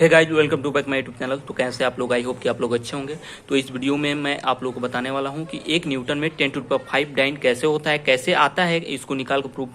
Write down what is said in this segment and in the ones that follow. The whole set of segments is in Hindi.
Hey guys, welcome to back my YouTube channel. तो कैसे आप लोग, आई होप कि आप लोग अच्छे होंगे। तो इस वीडियो में मैं आप लोगों को बताने वाला हूं कि 1 न्यूटन में 10⁵ डाइन कैसे होता है, कैसे आता है, इसको निकाल कर प्रूफ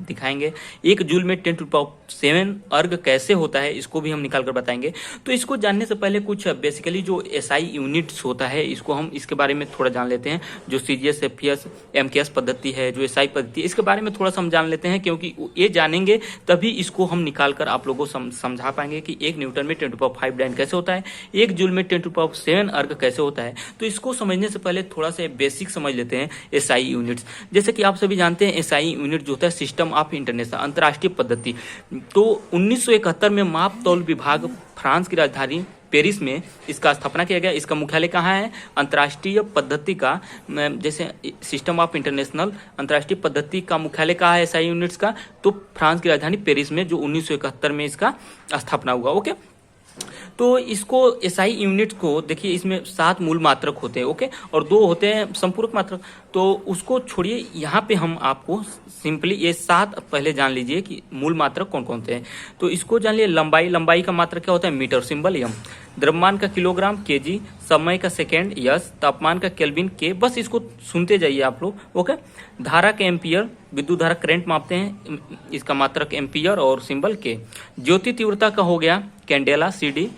दिखाएंगे। 1 जूल में 10⁷ अर्ग कैसे होता है, इसको भी हम निकाल कर बताएंगे। तो इसको जानने से पहले कुछ बेसिकली जो एसआई यूनिट्स होता है, इसको हम इसके बारे में थोड़ा जान लेते हैं। जो सीजीएस, एफपीएस, एमकेएस पद्धति है, जो एसआई पद्धति है, इसके बारे में थोड़ा सा हम जान लेते हैं, क्योंकि ये जानेंगे तभी इसको हम निकाल कर आप लोगों को समझा पाएंगे कि 1 न्यूटन में 10⁵ डाइन कैसे होता है, 1 जूल में 10⁷ अर्ग कैसे होता है। तो इसको समझने से पहले थोड़ा सा बेसिक समझ लेते हैं एसआई यूनिट्स। जैसे कि आप सभी जानते हैं, एसआई यूनिट जो होता है सिस्टम ऑफ इंटरनेशनल, अंतर्राष्ट्रीय पद्धति। तो 1971 में माप तौल विभाग फ्रांस की राजधानी पेरिस में इसका स्थापना किया गया। इसका मुख्यालय कहाँ है? अंतर्राष्ट्रीय पद्धति का, जैसे सिस्टम ऑफ इंटरनेशनल अंतर्राष्ट्रीय पद्धति का मुख्यालय कहाँ है एसआई यूनिट्स का? तो फ्रांस की राजधानी पेरिस में, जो 1971 में इसका स्थापना हुआ। ओके, तो इसको एसआई यूनिट को देखिए, इसमें 7 मूल मात्रक होते हैं। ओके, और 2 होते हैं संपूरक मात्रक। तो उसको छोड़िए, यहाँ पे हम आपको सिंपली ये 7 पहले जान लीजिए कि मूल मात्रक कौन कौन से हैं। तो इसको जान लिए। लंबाई का मात्रक क्या होता है? Metre, symbol M. द्रव्यमान का किलोग्राम केजी। समय का सेकेंड यस। तापमान का केल्विन के। बस इसको सुनते जाइए आप लोग। ओके, धारा के एम्पियर, विद्युत धारा करंट मापते हैं, इसका मात्रक एम्पियर और सिंबल के। ज्योति तीव्रता का हो गया कैंडेला सीडी।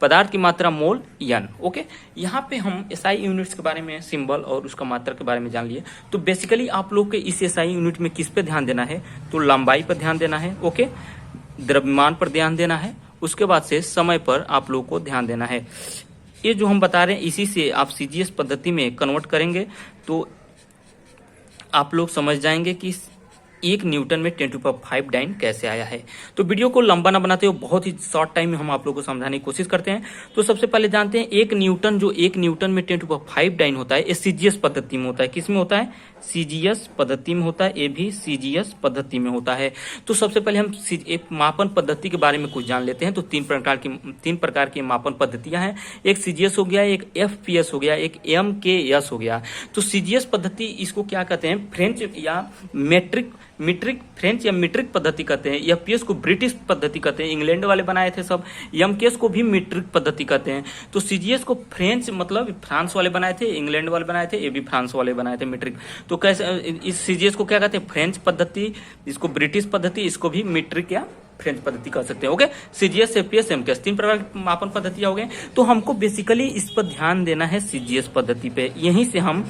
पदार्थ की मात्रा मोल एन। ओके, यहाँ पे हम एसआई यूनिट्स के बारे में, सिंबल और उसका मात्रक के बारे में जान लिए। तो बेसिकली आप लोग के इस एसआई यूनिट में किस पे ध्यान देना है? तो लंबाई पर ध्यान देना है। ओके, द्रव्यमान पर ध्यान देना है, उसके बाद से समय पर आप लोग को ध्यान देना है। ये जो हम बता रहे हैं, इसी से आप सीजीएस पद्धति में कन्वर्ट करेंगे तो आप लोग समझ जाएंगे कि 1 न्यूटन में 10⁵ डाइन कैसे आया है। तो वीडियो को लंबा ना बनाते हुए बहुत ही शॉर्ट टाइम में हम आप लोगों को समझाने की कोशिश करते हैं। तो सबसे पहले जानते हैं 1 न्यूटन, जो 1 न्यूटन में 10⁵ डाइन होता है, ये सीजीएस पद्धति में होता है। किस में होता है? सीजीएस पद्धति में होता है। ये भी सीजीएस पद्धति में होता है। तो सबसे पहले हम एक मापन पद्धति के बारे में कुछ जान लेते हैं। तो 3 प्रकार की मापन पद्धतियां हैं। एक सीजीएस हो गया, एक एफपीएस हो गया, एक एमकेएस हो गया। तो सीजीएस पद्धति, इसको क्या कहते हैं? फ्रेंच या फ्रेंच या मीट्रिक पद्धति कहते हैं। एफपीएस को ब्रिटिश पद्धति कहते हैं, इंग्लैंड वाले बनाए थे सब। एमकेएस को भी मीट्रिक पद्धति कहते हैं। तो सीजीएस को फ्रेंच मतलब फ्रांस वाले बनाए थे, इंग्लैंड वाले बनाए थे, ये भी फ्रांस वाले बनाए थे मीट्रिक। तो कैसे इस सीजीएस को क्या कहते हैं? फ्रेंच पद्धति, इसको ब्रिटिश पद्धति, इसको भी मीट्रिक या फ्रेंच पद्धति कह सकते हैं। ओके, सीजीएस, एफपीएस, एमकेएस 3 प्रकार की मापन पद्धतियां हो गए। तो हमको बेसिकली इस पर ध्यान देना है, सीजीएस पद्धति पे। यहीं से हम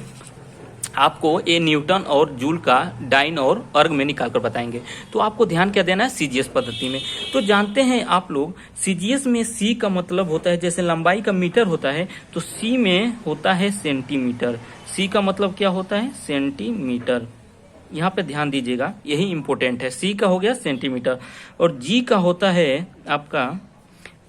आपको ए न्यूटन और जूल का डाइन और अर्ग में निकाल कर बताएंगे। तो आपको ध्यान क्या देना है? सीजीएस पद्धति में। तो जानते हैं आप लोग, सीजीएस में सी का मतलब होता है, जैसे लंबाई का मीटर होता है, तो सी में होता है सेंटीमीटर। सी का मतलब क्या होता है? सेंटीमीटर। यहाँ पे ध्यान दीजिएगा, यही इंपॉर्टेंट है। सी का हो गया सेंटीमीटर, और जी का होता है आपका,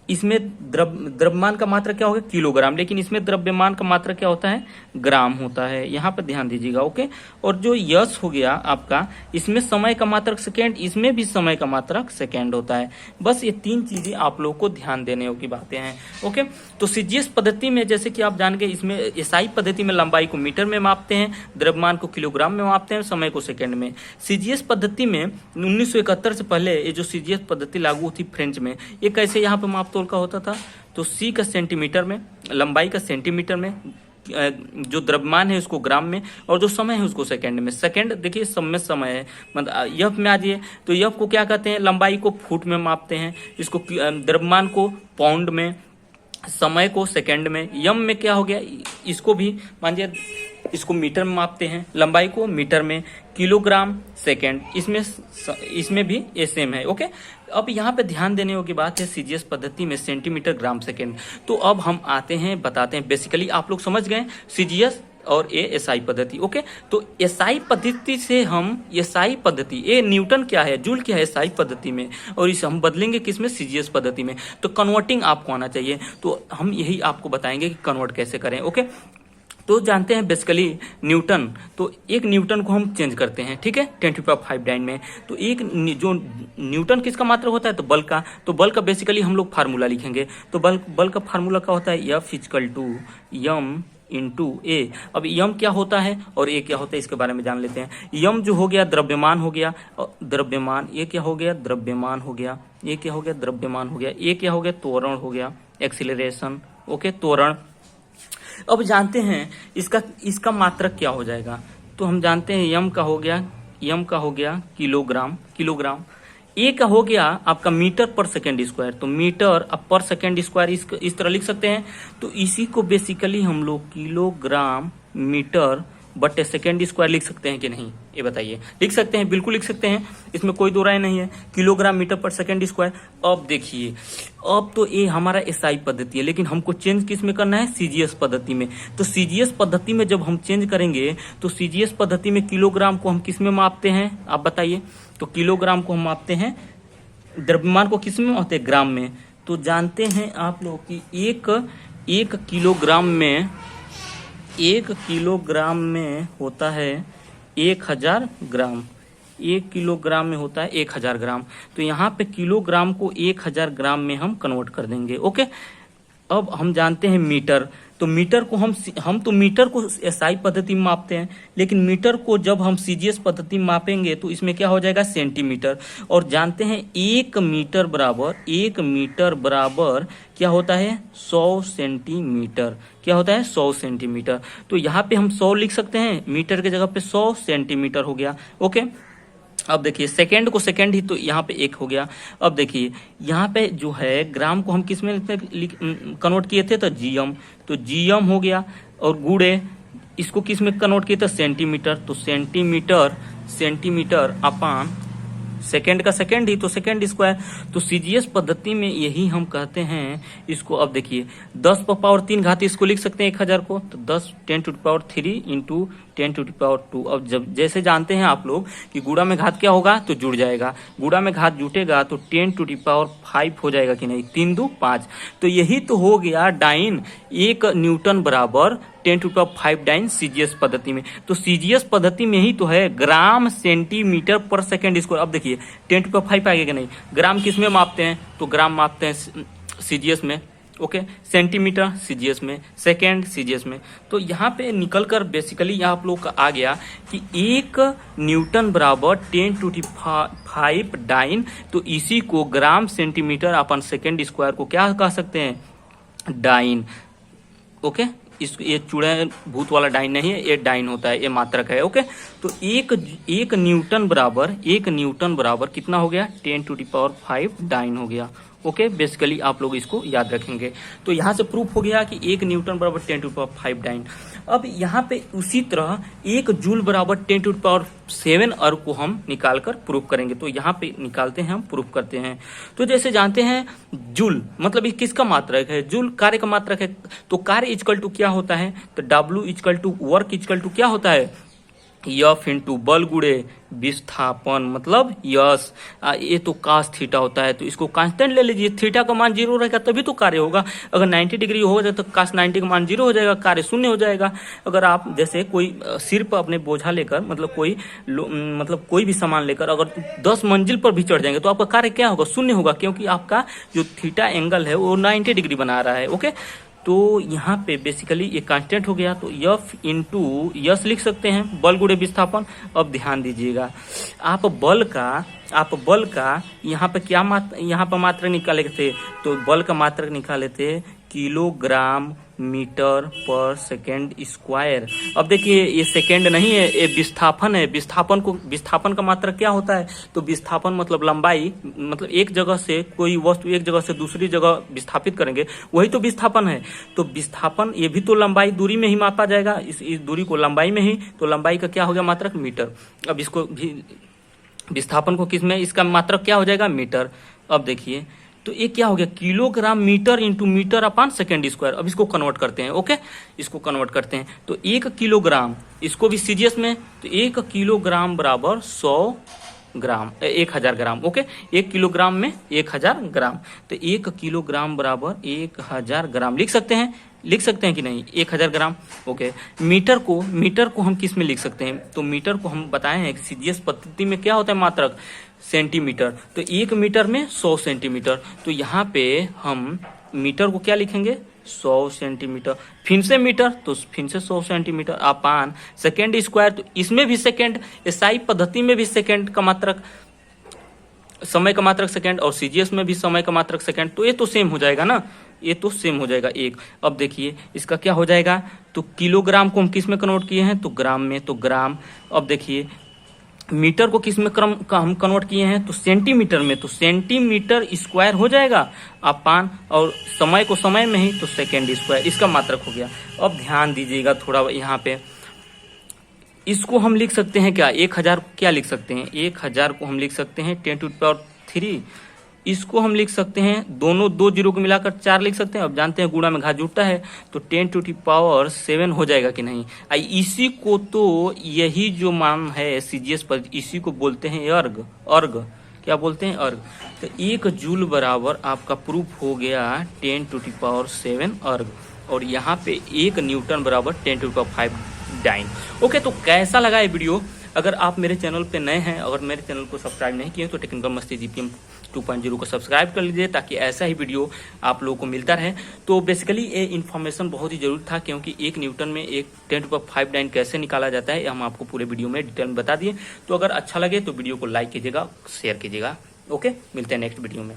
इसमें द्रव्यमान का मात्रा क्या होगा? किलोग्राम। लेकिन इसमें द्रव्यमान का मात्रा क्या होता है? ग्राम होता है। यहाँ पर ध्यान दीजिएगा। ओके, और जो यस हो गया आपका, इसमें समय का मात्रक सेकेंड, इसमें भी समय का मात्रक सेकेंड होता है। बस ये 3 चीजें आप लोग को ध्यान देने की बातें हैं। ओके, तो सीजीएस पद्धति में, जैसे कि आप जान गए, इसमें एसआई पद्धति में लंबाई को मीटर में मापते हैं, द्रव्यमान को किलोग्राम में मापते हैं, समय को सेकेंड में। सीजीएस पद्धति में 1971 से पहले ये जो सीजीएस पद्धति लागू थी फ्रेंच में, ये कैसे यहाँ पे माप का होता था? तो सी का सेंटीमीटर में, लंबाई का सेंटीमीटर में, जो द्रव्यमान है उसको ग्राम में, और जो समय है उसको सेकंड में। सेकंड देखिए, सब में समय है, मतलब यफ में आ जाइए। तो यफ को क्या कहते हैं? लंबाई को फुट में मापते हैं, इसको द्रव्यमान को पाउंड में, समय को सेकंड में। यम में क्या हो गया? इसको भी मानिए, इसको मीटर में मापते हैं, लंबाई को मीटर में, किलोग्राम सेकंड, इसमें भी ये सेम है। ओके, अब यहाँ पे ध्यान देने की बात है, सीजीएस पद्धति में सेंटीमीटर, ग्राम, सेकंड। तो अब हम आते हैं, बताते हैं। बेसिकली आप लोग समझ गए सीजीएस और ये एसआई पद्धति। ओके, तो एसआई पद्धति से हम एसआई पद्धति, ये न्यूटन क्या है, जूल क्या है एसआई पद्धति में, और इसे हम बदलेंगे किसमें? सीजीएस पद्धति में। तो कन्वर्टिंग आपको आना चाहिए। तो हम यही आपको बताएंगे कि कन्वर्ट कैसे करें। ओके, तो जानते हैं बेसिकली न्यूटन, तो 1 न्यूटन को हम चेंज करते हैं, ठीक है, 10⁵ डाइन में। तो एक जो न्यूटन किसका मात्रक होता है? तो बल का। तो बल का बेसिकली हम लोग फार्मूला लिखेंगे। तो बल का फार्मूला क्या होता है? F = m इंटू ए। अब यम क्या होता है और ए क्या होता है इसके बारे में जान लेते हैं। यम जो हो गया द्रव्यमान हो गया, द्रव्यमान, ये क्या हो गया द्रव्यमान हो गया, ये क्या हो गया द्रव्यमान हो गया, ये क्या हो गया त्वरण हो गया, एक्सीलरेशन, ओके त्वरण। अब जानते हैं इसका मात्रक क्या हो जाएगा, तो हम जानते हैं यम का हो गया किलोग्राम, किलोग्राम। ए का हो गया आपका मीटर पर सेकेंड स्क्वायर, तो मीटर अब पर सेकेंड स्क्वायर इस तरह लिख सकते हैं। तो इसी को बेसिकली हम लोग किलोग्राम मीटर बटे सेकेंड स्क्वायर लिख सकते हैं कि नहीं, ये बताइए। लिख सकते हैं, बिल्कुल लिख सकते हैं, इसमें कोई दो राय नहीं है। किलोग्राम मीटर पर सेकेंड स्क्वायर। अब देखिए, अब तो ये हमारा एसआई पद्धति है, लेकिन हमको चेंज किस में करना है, सीजीएस पद्धति में। तो सीजीएस पद्धति में जब हम चेंज करेंगे तो सीजीएस पद्धति में किलोग्राम को हम किस में मापते हैं, आप बताइए। तो किलोग्राम को हम मापते हैं, द्रव्यमान को किस में मापते हैं, ग्राम में। तो जानते हैं आप लोग कि एक किलोग्राम में होता है 1000 ग्राम, 1 किलोग्राम में होता है 1000 ग्राम। तो यहाँ पे किलोग्राम को 1000 ग्राम में हम कन्वर्ट कर देंगे, ओके। अब हम जानते हैं मीटर, तो मीटर को हम तो मीटर को एसआई पद्धति में मापते हैं, लेकिन मीटर को जब हम सीजीएस पद्धति में मापेंगे तो इसमें क्या हो जाएगा, सेंटीमीटर। और जानते हैं 1 मीटर बराबर क्या होता है, 100 सेंटीमीटर। क्या होता है, 100 सेंटीमीटर। तो यहाँ पे हम 100 लिख सकते हैं, मीटर के जगह पे 100 सेंटीमीटर हो गया, ओके। अब देखिए सेकंड को सेकंड ही, तो यहाँ पे 1 हो गया। अब देखिए यहाँ पे जो है ग्राम को हम किस में कन्वर्ट किए थे, तो जीएम, तो जीएम हो गया। और गुणे इसको किस में कन्वर्ट किए थे, सेंटीमीटर, तो सेंटीमीटर अपान सेकंड का सेकंड ही, तो सेकंड स्क्वायर। तो सीजीएस पद्धति में यही हम कहते हैं इसको। अब देखिए 10 पर पावर 3 घात, इसको लिख सकते हैं 1000 को, तो 10 10 to the power 3 into 10 to the power 2। अब जब जैसे जानते हैं आप लोग कि गुणा में घात क्या होगा, तो जुड़ जाएगा, गुणा में घात जुटेगा तो 10 टू द पावर 5 हो जाएगा कि नहीं, 3 2 5। तो यही तो हो गया डाइन, 1 न्यूटन बराबर 10 to the power 5 dyne CGS पद्धति में। तो सीजीएस पद्धति में ही तो है gram centimetre per second square. अब देखिए 10 टू द पावर 5 आएगा कि नहीं, ग्राम किस में मापते हैं, तो ग्राम मापते हैं सीजीएस में, ओके। सेंटीमीटर सीजीएस में, सेकेंड सीजीएस में। तो यहाँ पे निकल कर बेसिकली आप लोग का आ गया कि 1 न्यूटन बराबर 10 टू द 5 डाइन। तो इसी को ग्राम सेंटीमीटर अपन सेकेंड स्क्वायर को क्या कह सकते हैं, डाइन, ओके। ये चूड़े भूत वाला डाइन नहीं है, ये डाइन होता है, ये मात्रक है, ओके। तो एक न्यूटन बराबर कितना हो गया, 10 टू द पावर 5 डाइन हो गया, ओके। बेसिकली आप लोग इसको याद रखेंगे। तो यहाँ से प्रूफ हो गया कि 1 न्यूटन बराबर 10 टू द पावर 5 डाइन। अब यहाँ पे उसी तरह 1 जूल बराबर 10 टू द पावर 7 अर्ग को हम निकाल कर प्रूफ करेंगे। तो यहाँ पे निकालते हैं, हम प्रूफ करते हैं। तो जैसे जानते हैं जूल मतलब ये किसका मात्रक है, जूल कार्य का मात्रक है। तो कार्य इक्वल टू क्या होता है, तो W equal to work equal to क्या होता है, यफ इंटू बल गुड़े विस्थापन, मतलब यस। ये तो कास थीटा होता है, तो इसको कांस्टेंट ले लीजिए, थीटा का मान 0 रहेगा तभी तो कार्य होगा। अगर 90 डिग्री हो जाए तो कास 90 का मान 0 हो जाएगा, कार्य शून्य हो जाएगा। अगर आप जैसे कोई सिर पर अपने बोझा लेकर मतलब कोई भी सामान लेकर अगर 10 मंजिल पर भी चढ़ जाएंगे तो आपका कार्य क्या होगा, शून्य होगा, क्योंकि आपका जो थीटा एंगल है वो 90 डिग्री बना रहा है, ओके। तो यहाँ पे बेसिकली ये कांस्टेंट हो गया, तो यफ इंटू यस लिख सकते हैं, बल गुणे विस्थापन। अब ध्यान दीजिएगा, आप बल का यहाँ पे क्या मात्रक निकाले थे, तो बल का मात्रक निकाले थे किलोग्राम मीटर पर सेकेंड स्क्वायर। अब देखिए ये सेकेंड नहीं है, ये विस्थापन है। विस्थापन का मात्रक क्या होता है, तो विस्थापन मतलब लंबाई, मतलब एक जगह से कोई वस्तु एक जगह से दूसरी जगह विस्थापित करेंगे, वही तो विस्थापन है। तो विस्थापन ये भी तो लंबाई दूरी में ही मापा जाएगा, इस दूरी को लंबाई में ही, तो लंबाई का क्या हो गया मात्रक, मीटर। अब इसको भी विस्थापन को किस में, इसका मात्रक क्या हो जाएगा, मीटर। अब देखिए तो ये क्या हो गया, किलोग्राम मीटर इंटू मीटर अपान सेकेंड स्क्वायर। अब इसको कन्वर्ट करते हैं, ओके, इसको कन्वर्ट करते हैं। तो 1 किलोग्राम, इसको भी सीजीएस में, तो 1 किलोग्राम बराबर 100 ग्राम, 1000 ग्राम, ओके। 1 किलोग्राम में 1000 ग्राम, तो 1 किलोग्राम बराबर 1000 ग्राम लिख सकते हैं कि नहीं, 1000 ग्राम, ओके। मीटर को हम किस में लिख सकते हैं, तो मीटर को हम बताए हैं सीजीएस पद्धति में क्या होता है मात्रक, सेंटीमीटर। तो 1 मीटर में 100 सेंटीमीटर। तो यहाँ पे हम मीटर को क्या लिखेंगे, 100 सेंटीमीटर, फिर से मीटर तो फिर से 100 सेंटीमीटर अपान सेकेंड स्क्वायर। तो इसमें भी सेकेंड, एसआई पद्धति में भी सेकेंड का मात्रक, समय का मात्रक सेकेंड, और सीजीएस में भी समय का मात्रक सेकेंड। तो ये तो सेम हो जाएगा ना, ये तो सेम हो जाएगा एक। अब देखिए इसका क्या हो जाएगा, तो किलोग्राम को हम किस में कन्वर्ट किए हैं, तो ग्राम में, तो ग्राम। अब देखिए मीटर को किस में क्रम का हम कन्वर्ट किए हैं, तो सेंटीमीटर में, तो सेंटीमीटर स्क्वायर हो जाएगा अपान, और समय को समय में ही, तो सेकेंड स्क्वायर, इसका मात्रक हो गया। अब ध्यान दीजिएगा थोड़ा यहाँ पे, इसको हम लिख सकते हैं क्या, 1000 क्या लिख सकते हैं, 1000 को हम लिख सकते हैं 10⁻3। इसको हम लिख सकते हैं, दोनों दो जीरो को मिलाकर 4 लिख सकते हैं। अब जानते हैं गुणा में घात जुड़ता है, तो 10⁻7 हो जाएगा कि नहीं। इसी को तो, यही जो मान है सीजीएस पर, इसी को बोलते हैं अर्ग। अर्ग क्या बोलते हैं, अर्ग। तो 1 जूल बराबर आपका प्रूफ हो गया 10⁻7 अर्ग, और यहाँ पे 1 न्यूटन बराबर 10⁵ डाइन। ओके, तो कैसा लगा ये वीडियो। अगर आप मेरे चैनल पे नए हैं, अगर मेरे चैनल को सब्सक्राइब नहीं किए तो टेक्निकल मस्ती जीपीएम 2.0 को सब्सक्राइब कर लीजिए, ताकि ऐसा ही वीडियो आप लोगों को मिलता रहे। तो बेसिकली ये इन्फॉर्मेशन बहुत ही जरूरी था, क्योंकि 1 न्यूटन में एक 10⁵ डाइन कैसे निकाला जाता है, हम आपको पूरे वीडियो में डिटेल में बता दिए। तो अगर अच्छा लगे तो वीडियो को लाइक कीजिएगा, शेयर कीजिएगा। ओके, मिलते हैं नेक्स्ट वीडियो में।